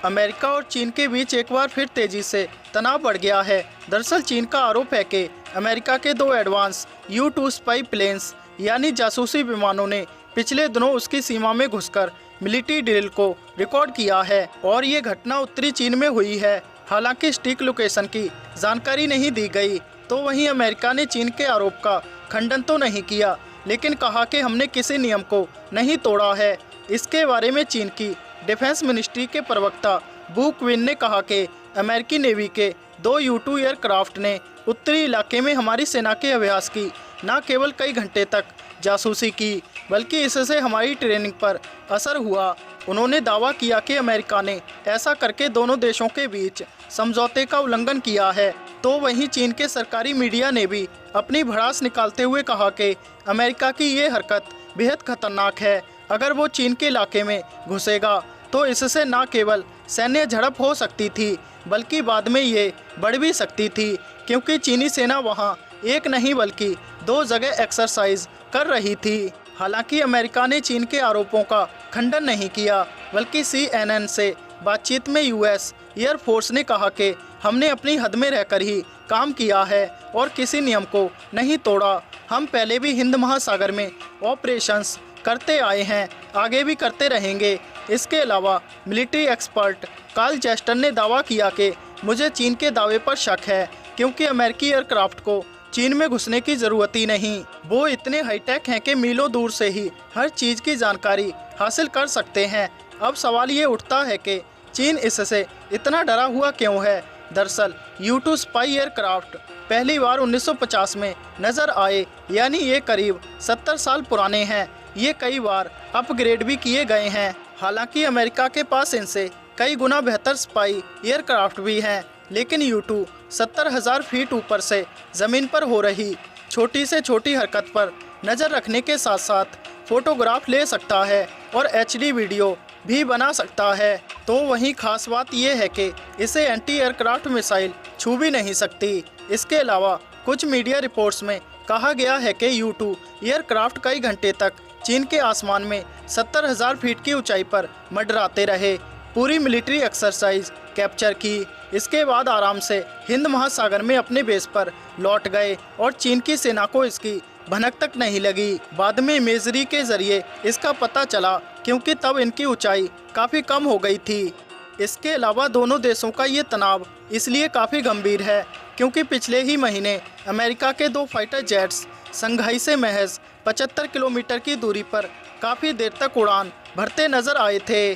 America और चीन के बीच एक बार फिर तेजी से तनाव बढ़ गया है। दरअसल चीन का आरोप है कि अमेरिका के 2 एडवांस U-2 स्पाई प्लेन्स यानी जासूसी विमानों ने पिछले दिनों उसकी सीमा में घुसकर मिलिट्री ड्रिल को रिकॉर्ड किया है और ये घटना उत्तरी चीन में हुई है। हालांकि सटीक लोकेशन की जानकारी नहीं दी गई। तो वहीं अमेरिका ने चीन के आरोप का खंडन तो नहीं किया, लेकिन कहा कि हमने किसी नियम को नहीं तोड़ा है। इसके बारे में चीन की डिफेंस मिनिस्ट्री के प्रवक्ता बू क्विन ने कहा कि अमेरिकी नेवी के 2 U-2 एयरक्राफ्ट ने उत्तरी इलाके में हमारी सेना के अभ्यास की न केवल कई घंटे तक जासूसी की, बल्कि इससे हमारी ट्रेनिंग पर असर हुआ। उन्होंने दावा किया कि अमेरिका ने ऐसा करके दोनों देशों के बीच समझौते का उल्लंघन किया है। तो वहीं चीन के सरकारी मीडिया ने भी अपनी भड़ास निकालते हुए कहा कि अमेरिका की ये हरकत बेहद खतरनाक है। अगर वो चीन के इलाके में घुसेगा तो इससे न केवल सैन्य झड़प हो सकती थी, बल्कि बाद में ये बढ़ भी सकती थी, क्योंकि चीनी सेना वहां एक नहीं बल्कि 2 जगह एक्सरसाइज कर रही थी। हालांकि अमेरिका ने चीन के आरोपों का खंडन नहीं किया, बल्कि CNN से बातचीत में US एयरफोर्स ने कहा कि हमने अपनी हद में रहकर ही काम किया है और किसी नियम को नहीं तोड़ा। हम पहले भी हिंद महासागर में ऑपरेशंस करते आए हैं, आगे भी करते रहेंगे। इसके अलावा मिलिट्री एक्सपर्ट कार्ल जेस्टर ने दावा किया कि मुझे चीन के दावे पर शक है, क्योंकि अमेरिकी एयरक्राफ्ट को चीन में घुसने की ज़रूरत ही नहीं। वो इतने हाईटेक हैं कि मीलों दूर से ही हर चीज़ की जानकारी हासिल कर सकते हैं। अब सवाल ये उठता है कि चीन इससे इतना डरा हुआ क्यों है। दरअसल U-2 स्पाई एयरक्राफ्ट पहली बार 1950 में नज़र आए, यानी ये करीब 70 साल पुराने हैं। ये कई बार अपग्रेड भी किए गए हैं। हालांकि अमेरिका के पास इनसे कई गुना बेहतर स्पाई एयरक्राफ्ट भी हैं, लेकिन U-2 70,000 फीट ऊपर से ज़मीन पर हो रही छोटी से छोटी हरकत पर नज़र रखने के साथ साथ फोटोग्राफ ले सकता है और HD वीडियो भी बना सकता है। तो वहीं खास बात यह है कि इसे एंटी एयरक्राफ्ट मिसाइल छू भी नहीं सकती। इसके अलावा कुछ मीडिया रिपोर्ट्स में कहा गया है कि U-2 एयरक्राफ्ट कई घंटे तक चीन के आसमान में 70,000 फीट की ऊंचाई पर मंडराते रहे, पूरी मिलिट्री एक्सरसाइज कैप्चर की। इसके बाद आराम से हिंद महासागर में अपने बेस पर लौट गए और चीन की सेना को इसकी भनक तक नहीं लगी। बाद में इमेजरी के जरिए इसका पता चला, क्योंकि तब इनकी ऊंचाई काफ़ी कम हो गई थी। इसके अलावा दोनों देशों का ये तनाव इसलिए काफ़ी गंभीर है, क्योंकि पिछले ही महीने अमेरिका के 2 फाइटर जेट्स संघाई से महज 75 किलोमीटर की दूरी पर काफ़ी देर तक उड़ान भरते नजर आए थे।